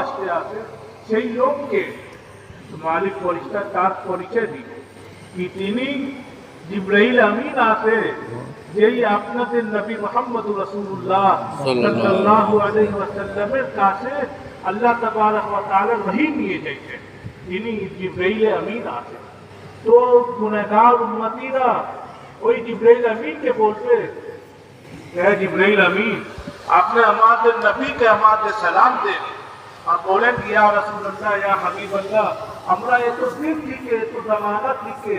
আসতে আসে সেই লোককে মালিক ফেরেশতা তার পরিচয় দিল কি তিনি জিবরাইল আমিন আছে, যেই আপনাদের নবী মুহাম্মদুর রাসূলুল্লাহ সাল্লাল্লাহু আলাইহি ওয়াসাল্লামের কাছে আল্লাহ তাবারক ওয়া তাআলা ওহী নিয়ে যাইতেন, তিনি জিবরাইল আমিন আছে। তো গুনাহগার উম্মতিরা ওই জিবরাইল আমিনকে বলবে, হে জিবরাইল আমিন, আপনি আমাদের নবীকে আমাদের সালাম দেন আর বলেন, ইয়া রাসূলুল্লাহ, ইয়া হাবিবাল্লাহ, আমরা এত দিন থেকে এত জামানা থেকে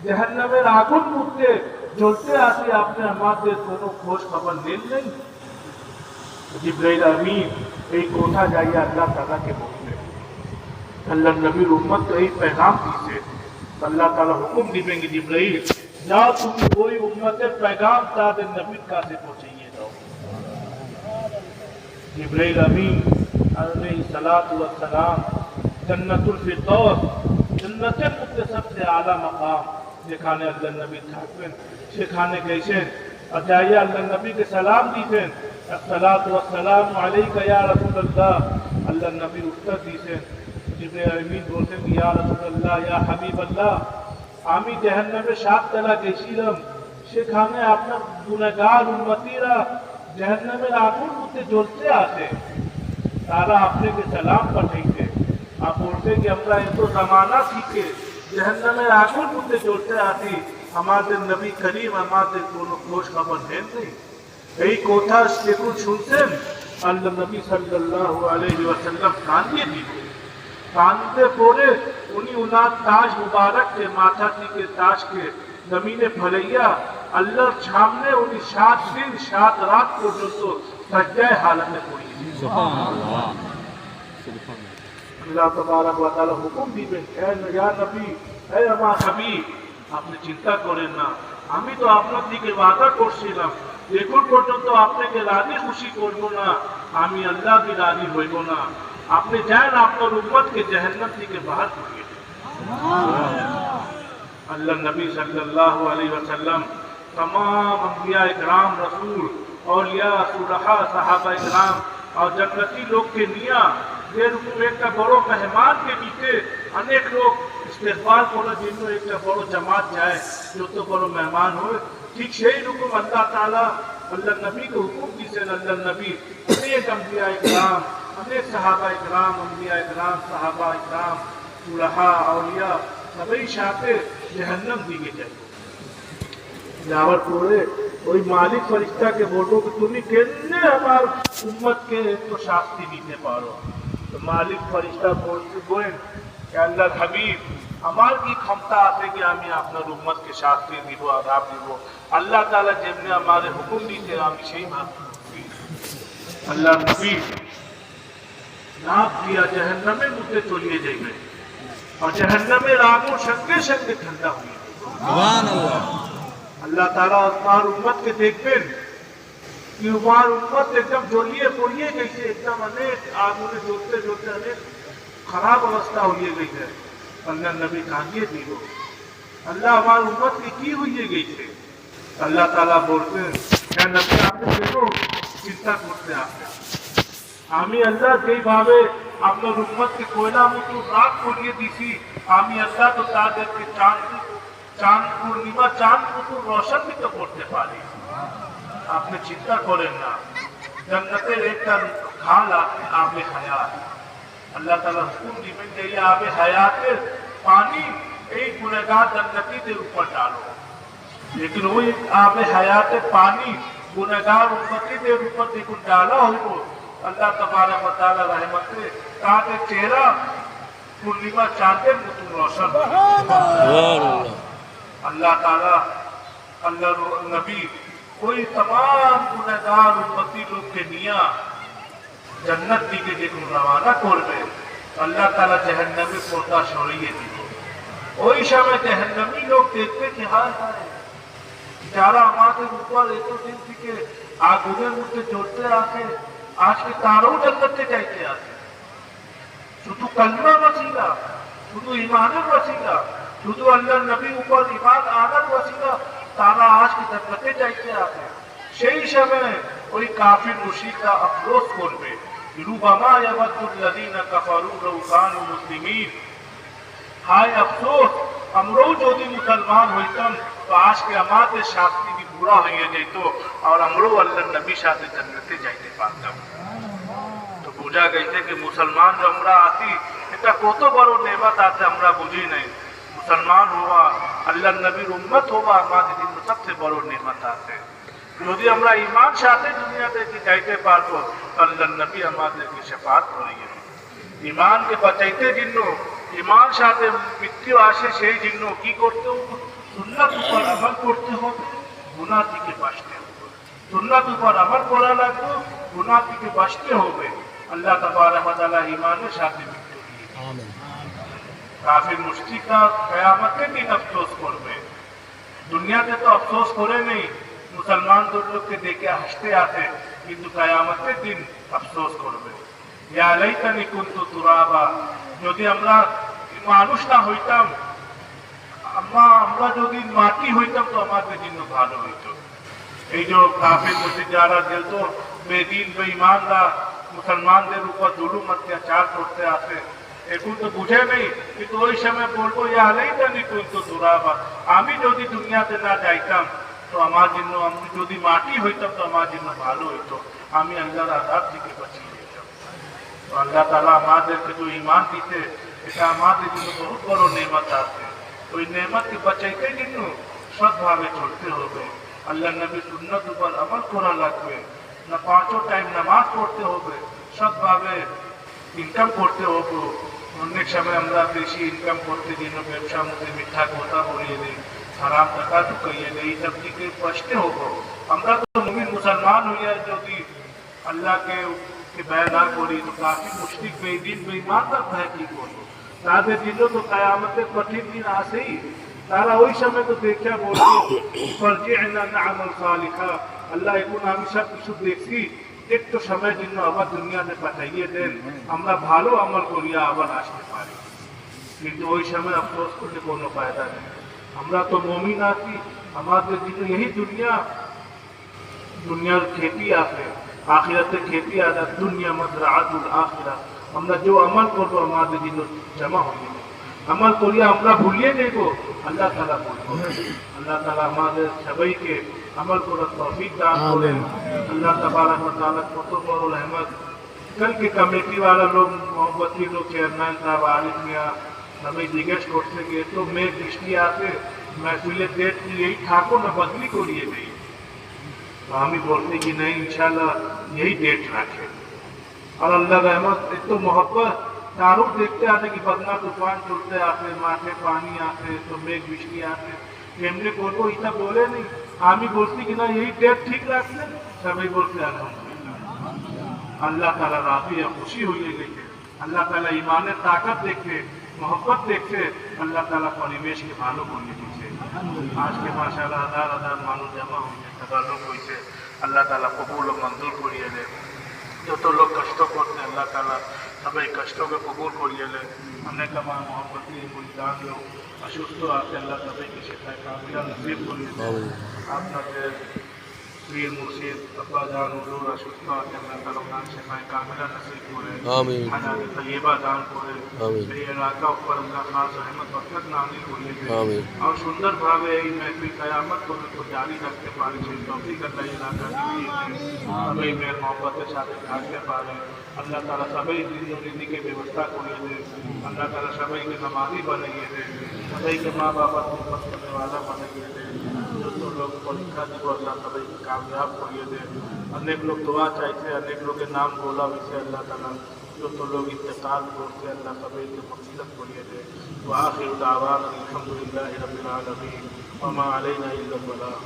জাহান্নামের আগুন মধ্যে জ্বলতে আছি, আপনি আমাদের কোনো খোঁজ খবর নেন নাই। জিবরাইল আমিন এই কথা যাইয়া আল্লাহ তাআলাকে বলবে, আল্লাহ নবীর উম্মত তো এই पैगाम দিছে, আল্লাহ তাআলা হুকুম দিবেন যে জিবরাইল যাও, তুমি ওই উম্মতের पैगाम তাদের নবীর কাছে পৌঁছিয়ে দাও। জিবরাইল আমিন আলাইহিস সালাতু ওয়াস সালাম জান্নাতুল ফিরদাউস, জান্নাতের মধ্যে সবচেয়ে আলা মাকাম যেখানে আল্লাহ নবী থাকবেন সেখানে গেছেন আর যাইয়া আল্লাহ নবীকে সালাম দিতেন, আসসালাতু ওয়াসসালামু আলাইকা ইয়া রাসূলুল্লাহ। আল্লাহ নবী উত্তর দিতেন, জিবরাইল আমিন বলতেন, ইয়া রাসূলুল্লাহ, ইয়া হাবিবাল্লাহ, আমি জাহান্নামে 7 তলা গেছিলাম, সেখানে আপনার গুনাহগার উম্মতিরা জাহান্নামের আগুন মধ্যে জ্বলতে আছে, তারা আপনাকে সালাম পাঠাইছে আর বলতে কি আমরা এত জামানা থেকে জাহান্নামের আগুন মধ্যে জ্বলতে আছি, আমাদের নবী করিম আমাদের কোনো খোঁজ খবর নেন নেই। এই কথা যখন শুনছেন আল্লাহ নবী সাল্লাল্লাহু আলাইহি ওয়াসাল্লাম কাঁদিয়ে দিল, কাঁদতে পড়ে উনি উনার তাজ মুবারককে মাথা থেকে তাজকে জমিনে ফেলাইয়া আল্লাহর সামনে উনি 7 দিন 7 রাত পর্যন্ত সাজদায় হালতে পড়িয়েছেন। সুবহানাল্লাহ, সুবহানাল্লাহ। আল্লাহ তাবারক ওয়া তাআলা হুকুম দিবেন, হে ইয়া নবী, হে আমার হাবিব, আপনি চিন্তা করেন না, আমি তো আপনার দিকে ওয়াদা করছিলাম, এখন পর্যন্ত আপনাকে রাজি খুশি করব না, আমি আল্লাহ भी রাজি হইব না, আপনি যান আপনার উম্মতকে জাহান্নাম থেকে বাহর করিয়ে দিন। আল্লাহ নবী সাল্লাল্লাহু আলাইহি ওয়াসাল্লাম तमाम अंबिया इकराम रसूल औलिया सुलहा साहबा इकराम और जन्नती लोग के निया যেরকম একটা বড় মেহমানকে নিতে অনেক লোক ইস্তেকবাল করার জন্য একটা বড় জামাত যায়, যত বড় মেহমান হয়, ঠিক সেই রকম আল্লাহ তাআলা আল্লাহ নবীকে হুকুম দিয়েছেন, আল্লাহ নবী অনেক আম্বিয়া ইকরাম, অনেক সাহাবা ইকরাম, আম্বিয়া ইকরাম, সাহাবা ইকরাম, সুলহা আউলিয়া সবাই সাথে জাহান্নাম দিকে যায়। যাওয়ার পরে ওই মালিক ফেরেশতাকে বলবো कि তুমি কেমনে আমার উম্মতকে একটু শাস্তি দিতে পারো। তো মালিক ফেরেশতা বলেন, হে আল্লাহর হাবিব, আমার কি ক্ষমতা আছে কি আমি আপনার উম্মতকে শাস্তি দিব, আযাব দিব? আল্লাহ তাআলা যেমনি আমারে হুকুম দিতে আমি সেই ভাবে আল্লাহর নবী নাপ দিয়া জাহান্নামের মধ্যে চলিয়ে যাইবে আর জাহান্নামের আগুন সঙ্গে সঙ্গে ঠান্ডা হয়ে যাবে। সুবহানাল্লাহ। আল্লাহ তাআলা আপনার উম্মতকে দেখবেন कि उमार उम्मत एकदम जोलिए पोलिए गई है, एकदम अनेक आगुने जोड़ते जोड़ते अनेक खराब अवस्था हुई गई है। अल्लाह नबी कांदिए दिलो, अल्लाह हमारी उम्मत की हुई गई थे। अल्लाह ताला बोलते हैं, क्या नबी आपने देखो चिंता करते आपने, আমি আল্লাহ যেইভাবে আপনার উম্মতকে কয়লা মতো রাত করিয়ে দিছি, আমি আল্লাহ তো তাদেরকে চাঁদ পূর্ণিমা চাঁদ মতো রোশনিত করতে পারি। আপনি চিন্তা করেন না, জান্নাতের একটা খাল আছে আবে হায়াত, আল্লাহ তাআলা হুকুম দিবেন যে এই আবে হায়াতের পানি এই গুনাহগার জান্নাতীদের উপর ডালো, लेकिन ওই আবে হায়াতের পানি গুনাহগার উম্মতীদের উপর যখন ডালা হইব, আল্লাহ তাবারক ওয়া তাআলা রহমতে তাদের চেহারা পূর্ণিমা চাঁদের মতো রোশন হবে। সুবহানাল্লাহ। আল্লাহ তাআলা আল্লাহর নবী ওই तमाम गुनहगार उम्मती लोग के निया जन्नत दिखे যখন রওনা করবে, আল্লাহ তাআলা জাহান্নামে পর্দা সরিয়ে দিবে। ওই সময় জাহান্নামী লোক দেখবে কি হায় হায়, যারা আমাদের উপর এতদিন থেকে আগুনের মধ্যে জ্বলতে আছে, আজকে তারাও জান্নাতে যাইতে আছে। শুধু কলমা ওয়াসিলা, শুধু ঈমানের ওয়াসিলা, শুধু আল্লাহর নবীর উপর ঈমান আনার ওয়াসিলা তারা আজকে জান্নাতে যাইতে আছে। সেই সময় ওই কাফির মুশরিকরা আফসোস করবে रुबमा यवद्दुल्लज़ीना कफ़रू लौ कानू मुस्लिमीन। हाय अफसोस আমরাও যদি মুসলমান হইতাম তো আজকে আমাদের শাস্তি কি পুরা হয়ে যেত আর আমরাও আল্লাহর নবীর সাথে জান্নাতে যাইতে পারতাম। তো বোঝা গেছে যে মুসলমান যে আমরা আছি এটা কত বড় নেমত আছে আমরা বুঝি নাই। মুসলমান হওয়া আল্লাহর নবীর উম্মত হওয়া আমাদের জন্য সবচেয়ে বড় নেমত আছে। যদি আমরা ঈমান সাথে দুনিয়াতে যাইতে পারবো আল্লাহর নবী আমাদেরকে শাফাত করিয়ে ঈমানকে বাঁচাইতে জন্য ঈমান সাথে মৃত্যু আসে সেই জন্য কি করতে হবে? সুন্নাত উপর আমল করতে হবে, গুনাহ থেকে বাঁচতে হবে। সুন্নাত উপর আমল করা লাগবে, গুনাহ থেকে বাঁচতে হবে। আল্লাহ তাবারক ওয়া তাআলা ঈমানের সাথে মৃত্যু দিয়ে আমিন। কাফির মুশরিকরা কিয়ামতের দিন আফসোস করবে। দুনিয়াতে তো আফসোস করে নেই, মুসলমানদের লোককে দেখে হাসতে আছে, কিন্তু কিয়ামতের দিন আফসোস করবে। ইয়া লাইতানি কুনতু তুরাবা, যদি আমরা মানুষ না হইতাম, আমরা যদি মাটি হইতাম তো আমাদের জন্য ভালো হইতো। এই যে কাফের মধ্যে যারা যেত বেদিন বেঈমানরা মুসলমানদের উপর জুলুম অত্যাচার করতে আসে, এখন তো বুঝে নেই, কিন্তু ওই সময় বলবো ইয়া লাইতানি কুনতু তুরাবা, আমি যদি দুনিয়াতে না যাইতাম তো আমার জন্য, আমি যদি মাটি হইতাম তো আমার জন্য ভালো হইতো, আমি আল্লাহর আযাব থেকে বাঁচিয়ে যেতাম। তো আল্লাহ তাআলা আমাদেরকে যে ঈমান দিতে, এটা আমাদের জন্য বহুত বড় নেমত আছে। ওই নেমতকে বাঁচাইতে জন্য সৎভাবে চলতে হবে, আল্লাহ নবীর সুন্নাত উপর আমল করা লাগবে, না 5 টাইম নামাজ পড়তে হবে, সৎভাবে ইনকাম করতে হবে। অনেক সময় আমরা বেশি ইনকাম করতে জন্য ব্যবসার মধ্যে মিথ্যা কথা বলিয়ে দিই, হারাম টাকা ঢুকাইয়ে দিই, এই সব থেকে বাঁচতে হবে। আমরা তো মুমিন মুসলমান হইয়া যদি আল্লাহকে ব্যয় না করি তো কাফির মুশরিক বেদিন বেঈমানরা ভয় কি করবো? তাদের জন্য তো কিয়ামতের কঠিন দিন আসেই। তারা ওই সময় তো দেখে বলবো ফারজি'না না'মাল সালিহা, আল্লাহ এখন আমি সব কিছু দেখছি, একটু সময়ের জন্য আবার দুনিয়াতে পাঠাইয়ে দেন, আমরা ভালো আমল করিয়া আবার আসতে পারি। কিন্তু ওই সময় আফসোস করলে কোনো ফায়দা নেই। আমরা তো মুমিন আছি, আমাদের জন্য এই দুনিয়ার खेती আছে, আখিরাতের खेती আছে। দুনিয়া মাযরাআতুল আখিরা, আমরা যে আমল করবো আমাদের জন্য জমা হয়ে যাবে। আমল করিয়া আমরা ভুলিয়ে নেব, আল্লাহ তাআলা বলবো। আল্লাহ তাআলা আমাদের সবাইকে আমল করার তৌফিক দান করেন। अल्लाह तबारक व तआला कत बड़ रहमत। कल के कमेटी वाला लोग मोहब्बती लोग चेयरमैन साहब आरिफ मियाँ हमें जिज्ञेस करते गए तो मैं दृष्टि आते महफिले डेट यही ठाकुर न बदली को लिए नहीं, तो हम ही बोलते कि नहीं इंशाल्लाह यही डेट रखे। और अल्लाह रहमत एक तो मोहब्बत तारुफ देखते आते कि बदना तूफान चलते आते, माथे पानी आते तो मेघ बिजली आते, एमने को इतना बोले नहीं, हम ही बोलते कि ना यही डेट ठीक रखते, सभी बोलते अल्हम्दुलिल्लाह। अल्लाह ताला राजी है, खुशी हुई है। लेकिन अल्लाह ताला ईमाনের ताकत देखते, मोहब्बत देखते, अल्लाह ताला परिवेश के भालो बोलने दीजिए। आज के माशाल्लाह हजार मानव जमा हुए, तबारुक हुई, अल्लाह ताला कबूल और मंजूर करिए ले। যত লোক কষ্ট করতে আল্লাহ তাআলা সবাই কষ্টকে কবুল করিয়ে নেন। অনেক আমার মহব্বতী মুরিদান লোক অসুস্থ আছে, আল্লাহ সবাইকে সেটাই কামিলা নসিব করিয়ে দেন। আপনাদের পীর মুর্শিদ আব্বা জান হুজুর অসুস্থ আছে, আল্লাহ তাআলা ওনার সেটাই কামিলা নসিব করেন, আমিন। হায়াত তৈয়বা দান করেন, আমিন। এই এলাকা উপর আল্লাহ খাস রহমত বরকত নাযিল করিয়ে দেন, আমিন। আর সুন্দরভাবে এই महफिल কিয়ামত পর্যন্ত জারি রাখতে পারে সেই তৌফিক আল্লাহ এলাকা দিয়ে সবাই মেয়ের মহব্বতের সাথে থাকতে পারে। আল্লাহ তাআলা সবাই জিন্দেগি ব্যবস্থা করিয়ে দেন, আল্লাহ তাআলা সবাইকে নামাজি বানিয়ে দেন, সবাইকে মা বাবার খিদমত করने वाला বানিয়ে দেন। যত লোক পরীক্ষা দিব আল্লাহ সবাইকে কামিয়াব করিয়ে দেন। অনেক লোক দোয়া চাইছে, অনেক লোকের নাম বলা হয়েছে, আল্লাহ তাআলা যত লোক ইন্তেকাল করছে আল্লাহ সবাইকে মগফিরাত করিয়ে দেন। ওয়া আখিরু দাওয়ানা আলহামদুলিল্লাহি রাব্বিল আলামিন ওয়া মা আলাইনা ইল্লাল বালাগ।